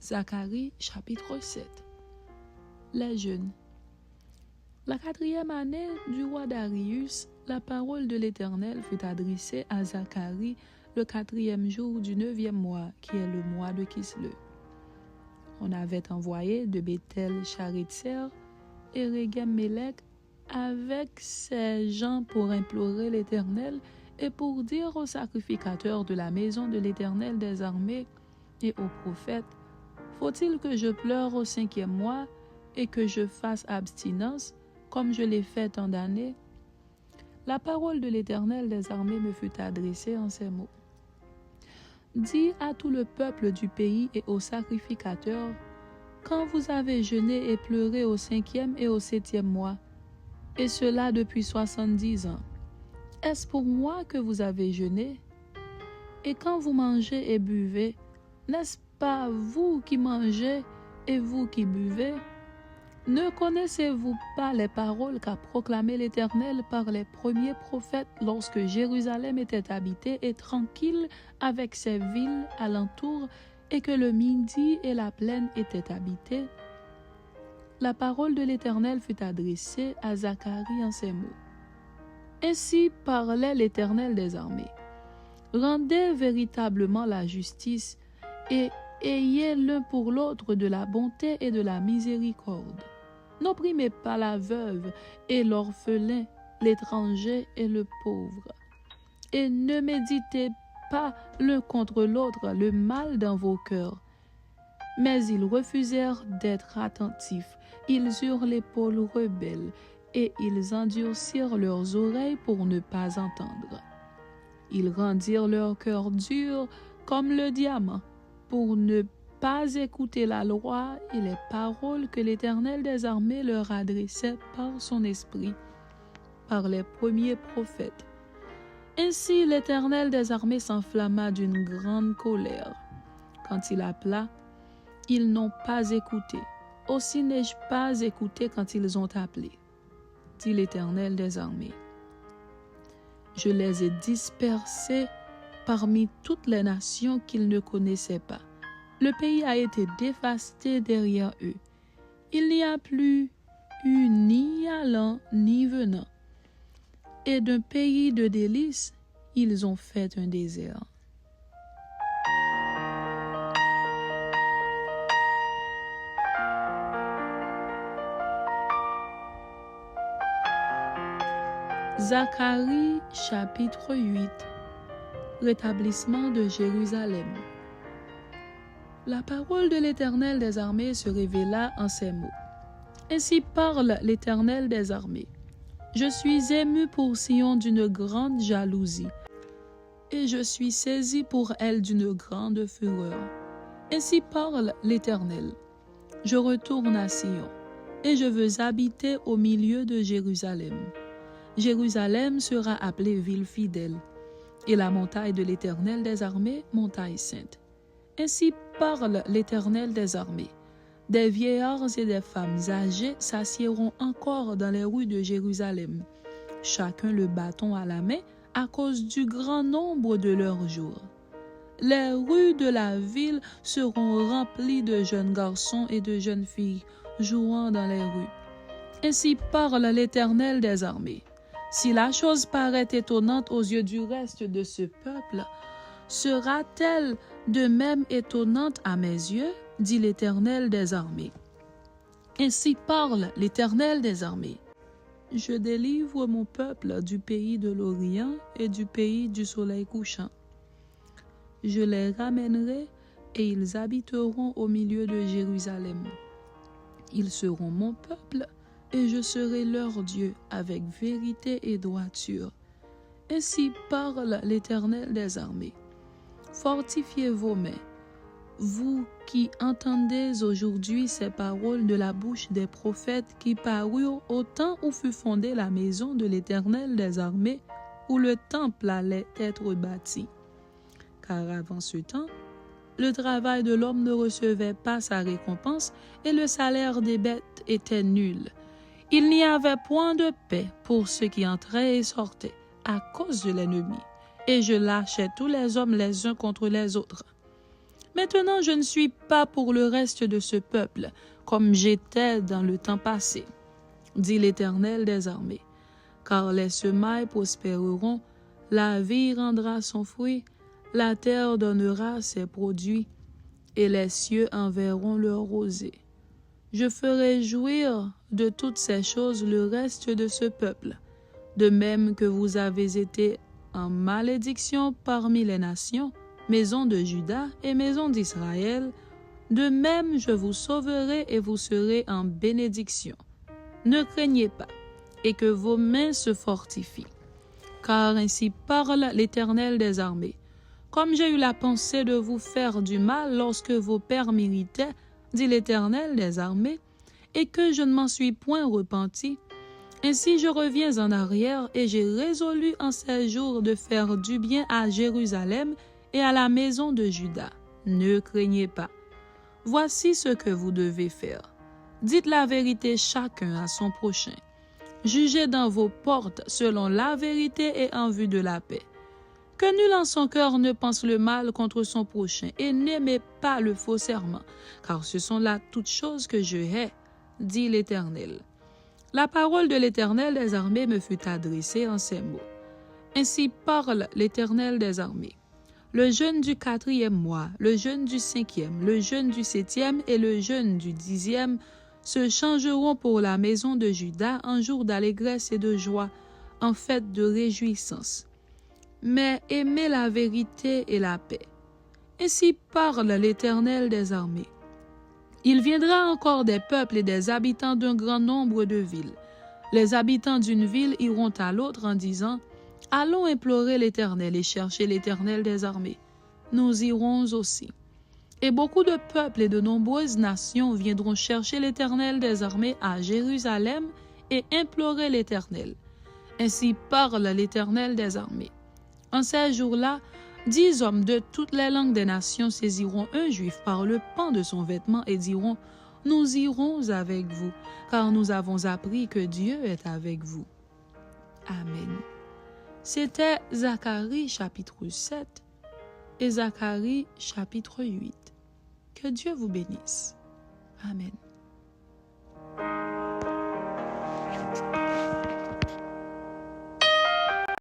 Zacharie chapitre 7. Les jeunes. La 4e année du roi Darius, la parole de l'Éternel fut adressée à Zacharie le 4e jour du 9e mois, qui est le mois de Kislev. On avait envoyé de Bethel Charitzer et Regem-Mélec avec ses gens pour implorer l'Éternel et pour dire aux sacrificateurs de la maison de l'Éternel des armées et aux prophètes: faut-il que je pleure au 5e mois et que je fasse abstinence, comme je l'ai fait tant d'années? La parole de l'Éternel des armées me fut adressée en ces mots. Dis à tout le peuple du pays et aux sacrificateurs: quand vous avez jeûné et pleuré au 5e et au 7e mois, et cela depuis 70 ans, est-ce pour moi que vous avez jeûné? Et quand vous mangez et buvez, n'est-ce pas vous qui mangez et vous qui buvez? Ne connaissez-vous pas les paroles qu'a proclamées l'Éternel par les premiers prophètes lorsque Jérusalem était habitée et tranquille avec ses villes alentour et que le Midi et la plaine étaient habités? La parole de l'Éternel fut adressée à Zacharie en ces mots. Ainsi parlait l'Éternel des armées. Rendez véritablement la justice et ayez l'un pour l'autre de la bonté et de la miséricorde. N'opprimez pas la veuve et l'orphelin, l'étranger et le pauvre. Et ne méditez pas l'un contre l'autre le mal dans vos cœurs. Mais ils refusèrent d'être attentifs. Ils eurent l'épaule rebelle et ils endurcirent leurs oreilles pour ne pas entendre. Ils rendirent leur cœur dur comme le diamant pour ne pas écouter la loi et les paroles que l'Éternel des armées leur adressait par son esprit, par les premiers prophètes. Ainsi l'Éternel des armées s'enflamma d'une grande colère. Quand il appela, ils n'ont pas écouté. Aussi n'ai-je pas écouté quand ils ont appelé, dit l'Éternel des armées. Je les ai dispersés parmi toutes les nations qu'ils ne connaissaient pas. Le pays a été dévasté derrière eux. Il n'y a plus eu ni allant ni venant. Et d'un pays de délices, ils ont fait un désert. Zacharie chapitre 8. Rétablissement de Jérusalem. La parole de l'Éternel des armées se révéla en ces mots. Ainsi parle l'Éternel des armées. Je suis ému pour Sion d'une grande jalousie, et je suis saisi pour elle d'une grande fureur. Ainsi parle l'Éternel. Je retourne à Sion, et je veux habiter au milieu de Jérusalem. Jérusalem sera appelée ville fidèle, et la montagne de l'Éternel des armées, montagne sainte. Ainsi parle l'Éternel des armées. Des vieillards et des femmes âgées s'assiéront encore dans les rues de Jérusalem, chacun le bâton à la main à cause du grand nombre de leurs jours. Les rues de la ville seront remplies de jeunes garçons et de jeunes filles jouant dans les rues. Ainsi parle l'Éternel des armées. Si la chose paraît étonnante aux yeux du reste de ce peuple, sera-t-elle de même étonnante à mes yeux, dit l'Éternel des armées. Ainsi parle l'Éternel des armées. Je délivre mon peuple du pays de l'Orient et du pays du soleil couchant. Je les ramènerai et ils habiteront au milieu de Jérusalem. Ils seront mon peuple et je serai leur Dieu avec vérité et droiture. Ainsi parle l'Éternel des armées. Fortifiez vos mains, vous qui entendez aujourd'hui ces paroles de la bouche des prophètes qui parurent au temps où fut fondée la maison de l'Éternel des armées, où le temple allait être bâti. Car avant ce temps, le travail de l'homme ne recevait pas sa récompense et le salaire des bêtes était nul. Il n'y avait point de paix pour ceux qui entraient et sortaient à cause de l'ennemi, et je lâchais tous les hommes les uns contre les autres. Maintenant, je ne suis pas pour le reste de ce peuple, comme j'étais dans le temps passé, dit l'Éternel des armées. Car les semailles prospéreront, la vie rendra son fruit, la terre donnera ses produits, et les cieux enverront leur rosée. Je ferai jouir de toutes ces choses le reste de ce peuple, de même que vous avez été en malédiction parmi les nations, maison de Juda et maison d'Israël, de même je vous sauverai et vous serez en bénédiction. Ne craignez pas, et que vos mains se fortifient. Car ainsi parle l'Éternel des armées. Comme j'ai eu la pensée de vous faire du mal lorsque vos pères m'irritaient, dit l'Éternel des armées, et que je ne m'en suis point repenti, ainsi je reviens en arrière et j'ai résolu en ces jours de faire du bien à Jérusalem et à la maison de Juda. Ne craignez pas. Voici ce que vous devez faire. Dites la vérité chacun à son prochain. Jugez dans vos portes selon la vérité et en vue de la paix. Que nul en son cœur ne pense le mal contre son prochain et n'aimez pas le faux serment, car ce sont là toutes choses que je hais, dit l'Éternel. La parole de l'Éternel des armées me fut adressée en ces mots. Ainsi parle l'Éternel des armées. Le jeûne du 4e mois, le jeûne du 5e, le jeûne du 7e et le jeûne du 10e se changeront pour la maison de Juda en jour d'allégresse et de joie, en fête de réjouissance. Mais aimez la vérité et la paix. Ainsi parle l'Éternel des armées. Il viendra encore des peuples et des habitants d'un grand nombre de villes. Les habitants d'une ville iront à l'autre en disant « Allons implorer l'Éternel et chercher l'Éternel des armées. » Nous irons aussi. Et beaucoup de peuples et de nombreuses nations viendront chercher l'Éternel des armées à Jérusalem et implorer l'Éternel. Ainsi parle l'Éternel des armées. En ces jours-là, 10 hommes de toutes les langues des nations saisiront un juif par le pan de son vêtement et diront « Nous irons avec vous, car nous avons appris que Dieu est avec vous. » Amen. C'était Zacharie chapitre 7 et Zacharie chapitre 8. Que Dieu vous bénisse. Amen.